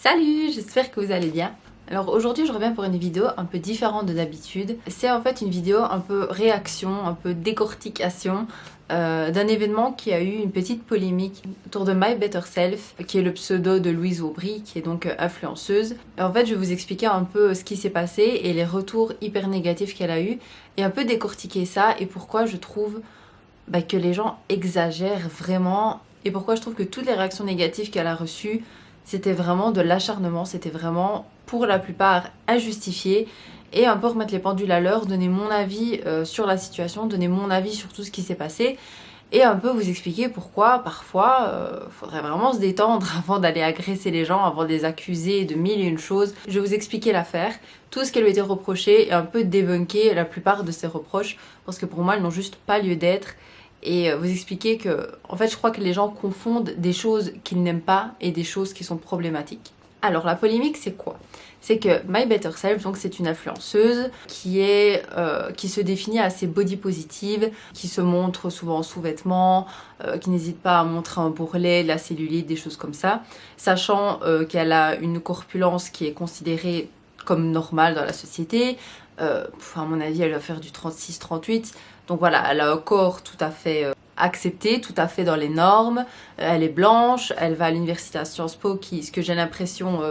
Salut, j'espère que vous allez bien. Alors aujourd'hui je reviens pour une vidéo un peu différente de d'habitude. C'est en fait une vidéo un peu réaction, un peu décortication d'un événement qui a eu une petite polémique autour de My Better Self, qui est le pseudo de Louise Aubry, qui est donc influenceuse. Et en fait je vais vous expliquer un peu ce qui s'est passé et les retours hyper négatifs qu'elle a eu et un peu décortiquer ça et pourquoi je trouve que les gens exagèrent vraiment et pourquoi je trouve que toutes les réactions négatives qu'elle a reçues c'était vraiment de l'acharnement, c'était vraiment pour la plupart injustifié et un peu remettre les pendules à l'heure, donner mon avis sur la situation, donner mon avis sur tout ce qui s'est passé et un peu vous expliquer pourquoi parfois faudrait vraiment se détendre avant d'aller agresser les gens, avant de les accuser de mille et une choses. Je vais vous expliquer l'affaire, tout ce qui lui a été reproché et un peu débunker la plupart de ses reproches parce que pour moi ils n'ont juste pas lieu d'être. Et vous expliquer que, en fait, je crois que les gens confondent des choses qu'ils n'aiment pas et des choses qui sont problématiques. Alors, la polémique, c'est quoi? C'est que My Better Self, donc c'est une influenceuse qui se définit assez body positive, qui se montre souvent en sous-vêtements, qui n'hésite pas à montrer un bourrelet, de la cellulite, des choses comme ça, sachant qu'elle a une corpulence qui est considérée comme normale dans la société. À mon avis, elle va faire du 36-38. Donc voilà, elle a un corps tout à fait accepté, tout à fait dans les normes. Elle est blanche, elle va à l'université à Sciences Po, qui, ce que j'ai l'impression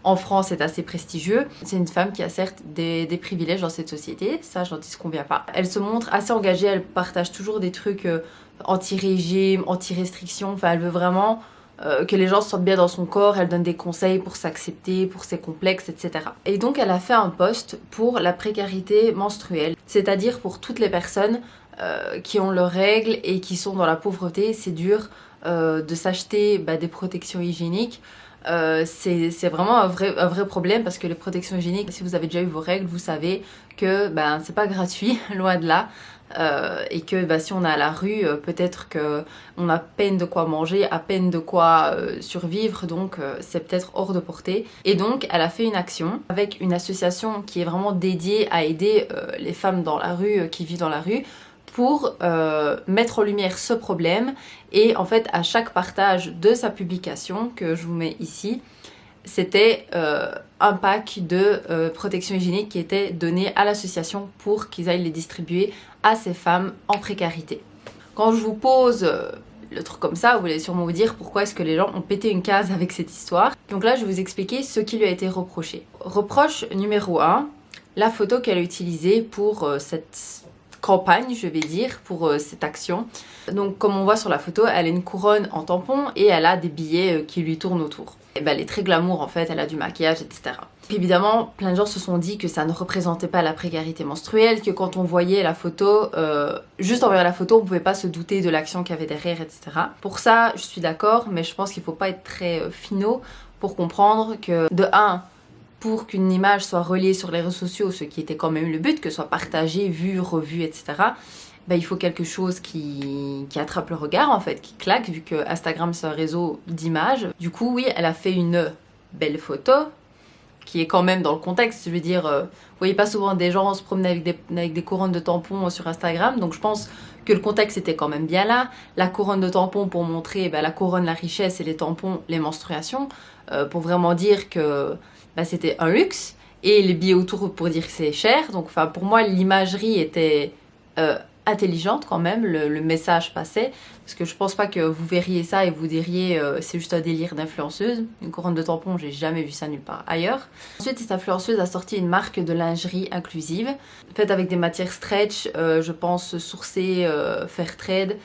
en France est assez prestigieux. C'est une femme qui a certes des privilèges dans cette société, ça j'en disconviens pas. Elle se montre assez engagée, elle partage toujours des trucs anti-régime, anti-restriction, enfin elle veut vraiment que les gens se sentent bien dans son corps, elle donne des conseils pour s'accepter, pour ses complexes, etc. Et donc elle a fait un post pour la précarité menstruelle, c'est-à-dire pour toutes les personnes qui ont leurs règles et qui sont dans la pauvreté. C'est dur de s'acheter des protections hygiéniques. C'est vraiment un vrai problème parce que les protections hygiéniques, si vous avez déjà eu vos règles, vous savez que c'est pas gratuit, loin de là. Et que si on est à la rue, peut-être qu'on a peine de quoi manger, à peine de quoi survivre, donc c'est peut-être hors de portée. Et donc elle a fait une action avec une association qui est vraiment dédiée à aider les femmes dans la rue, qui vivent dans la rue, pour mettre en lumière ce problème. Et en fait à chaque partage de sa publication, que je vous mets ici, c'était un pack de protection hygiénique qui était donné à l'association pour qu'ils aillent les distribuer à ces femmes en précarité. Quand je vous pose le truc comme ça, vous allez sûrement vous dire pourquoi est-ce que les gens ont pété une case avec cette histoire. Donc là, je vais vous expliquer ce qui lui a été reproché. Reproche numéro 1, la photo qu'elle a utilisée pour cette campagne, je vais dire, pour cette action. Donc comme on voit sur la photo, elle a une couronne en tampon et elle a des billets qui lui tournent autour. Et elle est très glamour en fait, elle a du maquillage, etc. Puis évidemment, plein de gens se sont dit que ça ne représentait pas la précarité menstruelle, que quand on voyait la photo, juste en voyant la photo, on pouvait pas se douter de l'action qu'il y avait derrière, etc. Pour ça, je suis d'accord, mais je pense qu'il faut pas être très finot pour comprendre que, de 1, pour qu'une image soit reliée sur les réseaux sociaux, ce qui était quand même le but, que ce soit partagé, vu, revu, etc., il faut quelque chose qui attrape le regard en fait, qui claque, vu que Instagram c'est un réseau d'images. Du coup oui, elle a fait une belle photo, qui est quand même dans le contexte, je veux dire, vous voyez pas souvent des gens se promener avec des couronnes de tampons sur Instagram, donc je pense que le contexte était quand même bien là. La couronne de tampons pour montrer la couronne, la richesse, et les tampons, les menstruations, pour vraiment dire que c'était un luxe, et les billets autour pour dire que c'est cher. Donc pour moi l'imagerie était intelligente quand même, le message passait, parce que je pense pas que vous verriez ça et vous diriez c'est juste un délire d'influenceuse. Une couronne de tampon, j'ai jamais vu ça nulle part ailleurs. Ensuite, cette influenceuse a sorti une marque de lingerie inclusive, faite avec des matières stretch, je pense sourcées Fairtrade.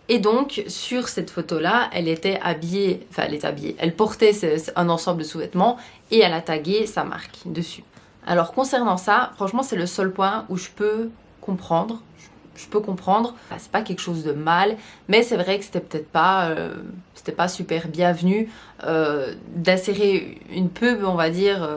Et donc, sur cette photo-là, elle était habillée, elle portait un ensemble de sous-vêtements et elle a tagué sa marque dessus. Alors concernant ça, franchement, c'est le seul point où je peux comprendre. C'est pas quelque chose de mal, mais c'est vrai que c'était peut-être pas super bienvenu d'insérer une pub, on va dire,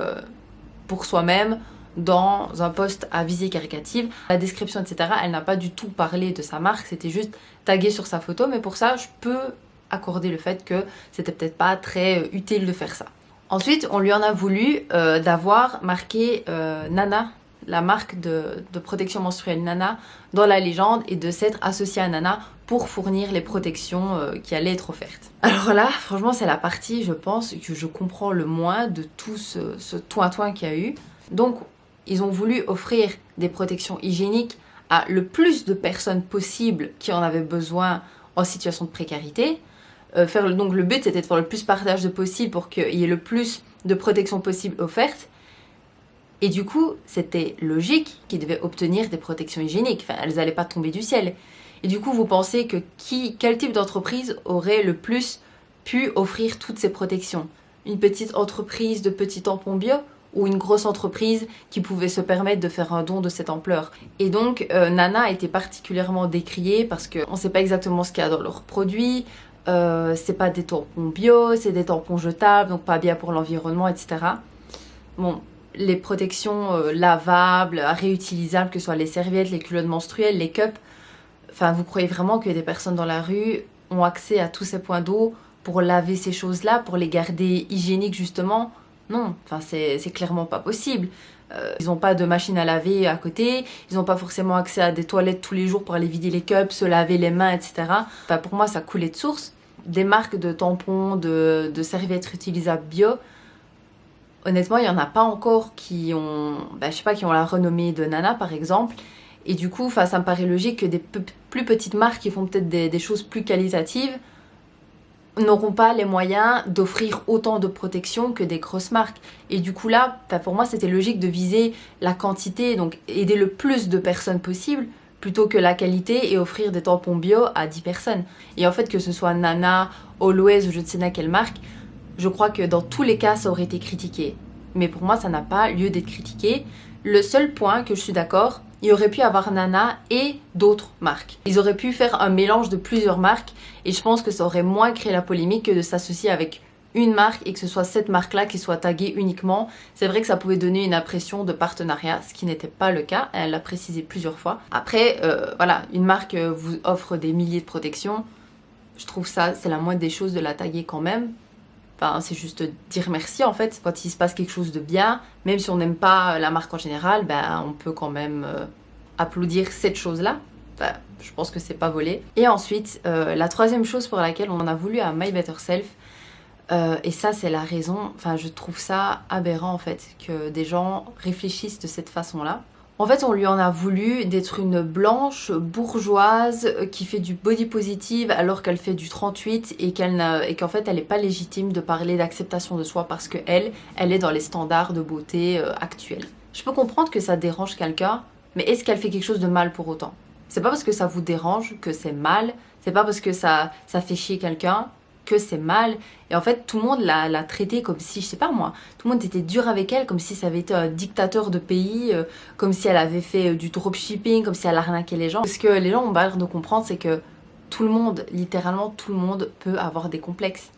pour soi-même dans un post à visée caricative. La description, etc., elle n'a pas du tout parlé de sa marque, c'était juste tagué sur sa photo, mais pour ça, je peux accorder le fait que c'était peut-être pas très utile de faire ça. Ensuite, on lui en a voulu d'avoir marqué Nana, la marque de protection menstruelle Nana, dans la légende, et de s'être associée à Nana pour fournir les protections qui allaient être offertes. Alors là, franchement, c'est la partie, je pense, que je comprends le moins de tout ce toin-toin qu'il y a eu. Donc, ils ont voulu offrir des protections hygiéniques à le plus de personnes possible qui en avaient besoin en situation de précarité. Donc le but, c'était de faire le plus partage de possible pour qu'il y ait le plus de protections possibles offertes. Et du coup, c'était logique qu'ils devaient obtenir des protections hygiéniques. Enfin, elles n'allaient pas tomber du ciel. Et du coup, vous pensez que quel type d'entreprise aurait le plus pu offrir toutes ces protections? Une petite entreprise de petits tampons bio ou une grosse entreprise qui pouvait se permettre de faire un don de cette ampleur? Et donc, Nana a été particulièrement décriée parce qu'on ne sait pas exactement ce qu'il y a dans leurs produits. C'est pas des tampons bio, c'est des tampons jetables, donc pas bien pour l'environnement, etc. Bon, les protections lavables, réutilisables, que ce soit les serviettes, les culottes menstruelles, les cups, enfin, vous croyez vraiment que des personnes dans la rue ont accès à tous ces points d'eau pour laver ces choses-là, pour les garder hygiéniques justement? Non, enfin, c'est clairement pas possible. Ils n'ont pas de machine à laver à côté, ils n'ont pas forcément accès à des toilettes tous les jours pour aller vider les cups, se laver les mains, etc. Enfin, pour moi, ça coulait de source. Des marques de tampons, de serviettes réutilisables bio, honnêtement, il n'y en a pas encore qui ont, je sais pas, qui ont la renommée de Nana, par exemple. Et du coup, ça me paraît logique que des plus petites marques qui font peut-être des choses plus qualitatives n'auront pas les moyens d'offrir autant de protection que des grosses marques. Et du coup là, pour moi, c'était logique de viser la quantité, donc aider le plus de personnes possible, plutôt que la qualité et offrir des tampons bio à 10 personnes. Et en fait, que ce soit Nana, Always ou je ne sais pas quelle marque, je crois que dans tous les cas, ça aurait été critiqué. Mais pour moi, ça n'a pas lieu d'être critiqué. Le seul point que je suis d'accord, il aurait pu avoir Nana et d'autres marques. Ils auraient pu faire un mélange de plusieurs marques et je pense que ça aurait moins créé la polémique que de s'associer avec une marque et que ce soit cette marque-là qui soit taguée uniquement. C'est vrai que ça pouvait donner une impression de partenariat, ce qui n'était pas le cas. Elle l'a précisé plusieurs fois. Après, voilà, une marque vous offre des milliers de protections. Je trouve ça, c'est la moindre des choses de la taguer quand même. Enfin, c'est juste dire merci en fait. Quand il se passe quelque chose de bien, même si on n'aime pas la marque en général, on peut quand même applaudir cette chose-là. Enfin, je pense que c'est pas volé. Et ensuite, la troisième chose pour laquelle on en a voulu à My Better Self, et ça c'est la raison, enfin je trouve ça aberrant en fait, que des gens réfléchissent de cette façon-là. En fait, on lui en a voulu d'être une blanche bourgeoise qui fait du body positive alors qu'elle fait du 38 et qu'en fait, elle n'est pas légitime de parler d'acceptation de soi parce qu'elle est dans les standards de beauté actuels. Je peux comprendre que ça dérange quelqu'un, mais est-ce qu'elle fait quelque chose de mal pour autant? C'est pas parce que ça vous dérange que c'est mal, c'est pas parce que ça fait chier quelqu'un que c'est mal. Et en fait, tout le monde l'a traité comme si, je sais pas moi, tout le monde était dur avec elle, comme si ça avait été un dictateur de pays, comme si elle avait fait du dropshipping, comme si elle arnaquait les gens. Ce que les gens ont pas l'air de comprendre, c'est que tout le monde, littéralement tout le monde, peut avoir des complexes.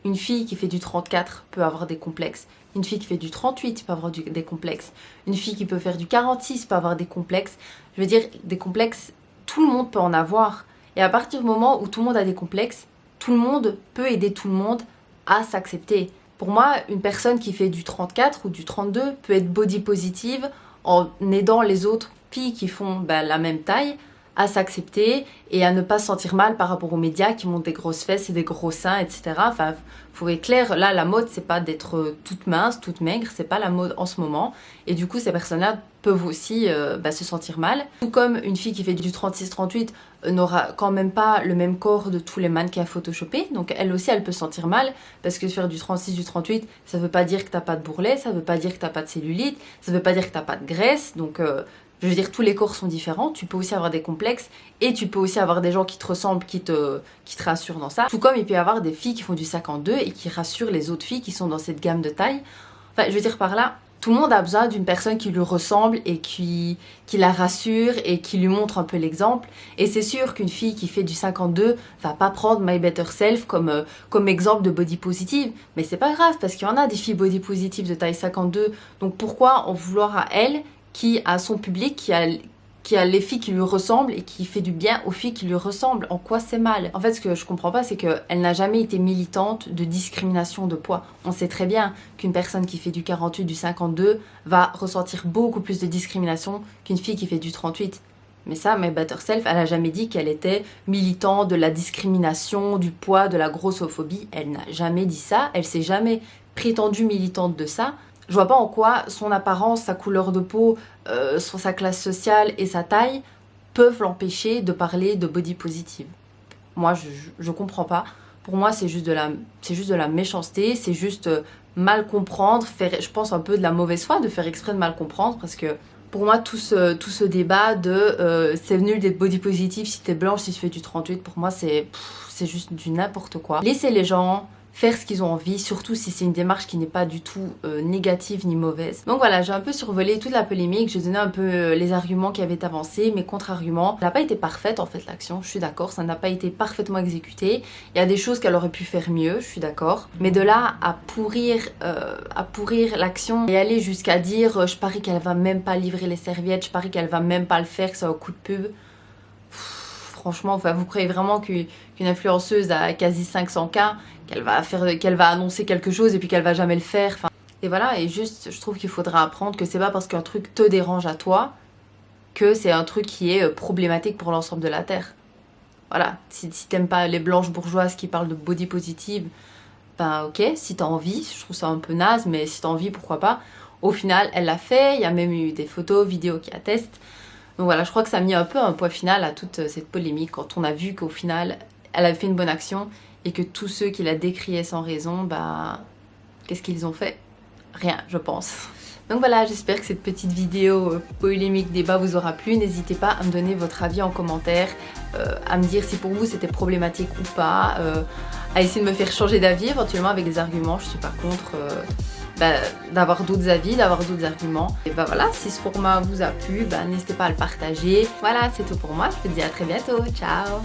Une fille qui fait du 34 peut avoir des complexes. Une fille qui fait du 38 peut avoir des complexes. Une fille qui peut faire du 46 peut avoir des complexes. Je veux dire, des complexes, tout le monde peut en avoir. Et à partir du moment où tout le monde a des complexes, tout le monde peut aider tout le monde à s'accepter. Pour moi, une personne qui fait du 34 ou du 32 peut être body positive en aidant les autres filles qui font la même taille à s'accepter et à ne pas se sentir mal par rapport aux médias qui montrent des grosses fesses et des gros seins, etc. Enfin, faut être clair, là, la mode, c'est pas d'être toute mince, toute maigre, c'est pas la mode en ce moment. Et du coup, ces personnes-là peuvent aussi se sentir mal. Tout comme une fille qui fait du 36-38 n'aura quand même pas le même corps de tous les mannequins photoshopés. Donc elle aussi, elle peut se sentir mal parce que faire du 36, du 38, ça veut pas dire que t'as pas de bourrelet, ça veut pas dire que t'as pas de cellulite, ça veut pas dire que t'as pas de graisse. Donc je veux dire, tous les corps sont différents, tu peux aussi avoir des complexes et tu peux aussi avoir des gens qui te ressemblent, qui te rassurent dans ça. Tout comme il peut y avoir des filles qui font du 52 et qui rassurent les autres filles qui sont dans cette gamme de taille. Enfin, je veux dire par là, tout le monde a besoin d'une personne qui lui ressemble et qui la rassure et qui lui montre un peu l'exemple. Et c'est sûr qu'une fille qui fait du 52 va pas prendre My Better Self comme exemple de body positive. Mais c'est pas grave parce qu'il y en a des filles body positive de taille 52. Donc pourquoi en vouloir à elle qui a son public, qui a les filles qui lui ressemblent et qui fait du bien aux filles qui lui ressemblent? En quoi c'est mal? En fait, ce que je comprends pas, c'est qu'elle n'a jamais été militante de discrimination de poids. On sait très bien qu'une personne qui fait du 48, du 52 va ressentir beaucoup plus de discrimination qu'une fille qui fait du 38. Mais ça, My Better Self, elle a jamais dit qu'elle était militante de la discrimination, du poids, de la grossophobie. Elle n'a jamais dit ça. Elle s'est jamais prétendue militante de ça. Je vois pas en quoi son apparence, sa couleur de peau, sa classe sociale et sa taille peuvent l'empêcher de parler de body positive. Moi, je comprends pas. Pour moi, c'est juste de la méchanceté, c'est juste mal comprendre, je pense un peu de la mauvaise foi de faire exprès de mal comprendre, parce que pour moi, tout ce débat de c'est nul d'être body positive si t'es blanche, si tu fais du 38, pour moi, c'est juste du n'importe quoi. Laissez les gens faire ce qu'ils ont envie, surtout si c'est une démarche qui n'est pas du tout négative ni mauvaise. Donc voilà, j'ai un peu survolé toute la polémique, j'ai donné un peu les arguments qui avaient avancé, mes contre-arguments. Ça n'a pas été parfaite en fait l'action, je suis d'accord, ça n'a pas été parfaitement exécuté. Il y a des choses qu'elle aurait pu faire mieux, je suis d'accord. Mais de là à pourrir l'action et aller jusqu'à dire je parie qu'elle va même pas livrer les serviettes, je parie qu'elle va même pas le faire, que c'est un coup de pub. Franchement, enfin, vous croyez vraiment qu'une influenceuse à quasi 500K, qu'elle va annoncer quelque chose et puis qu'elle va jamais le faire. Enfin, et voilà, et juste, je trouve qu'il faudra apprendre que c'est pas parce qu'un truc te dérange à toi que c'est un truc qui est problématique pour l'ensemble de la Terre. Voilà, si t'aimes pas les blanches bourgeoises qui parlent de body positive, ben ok, si t'as envie, je trouve ça un peu naze, mais si t'as envie, pourquoi pas. Au final, elle l'a fait, il y a même eu des photos, vidéos qui attestent. Donc voilà, je crois que ça a mis un peu un point final à toute cette polémique quand on a vu qu'au final, elle avait fait une bonne action et que tous ceux qui la décriaient sans raison, bah, qu'est-ce qu'ils ont fait? Rien, je pense. Donc voilà, j'espère que cette petite vidéo polémique débat vous aura plu. N'hésitez pas à me donner votre avis en commentaire, à me dire si pour vous c'était problématique ou pas, à essayer de me faire changer d'avis éventuellement avec des arguments. Je suis pas contre d'avoir d'autres avis, d'avoir d'autres arguments. Et bah voilà, si ce format vous a plu, n'hésitez pas à le partager. Voilà, c'est tout pour moi. Je vous dis à très bientôt. Ciao.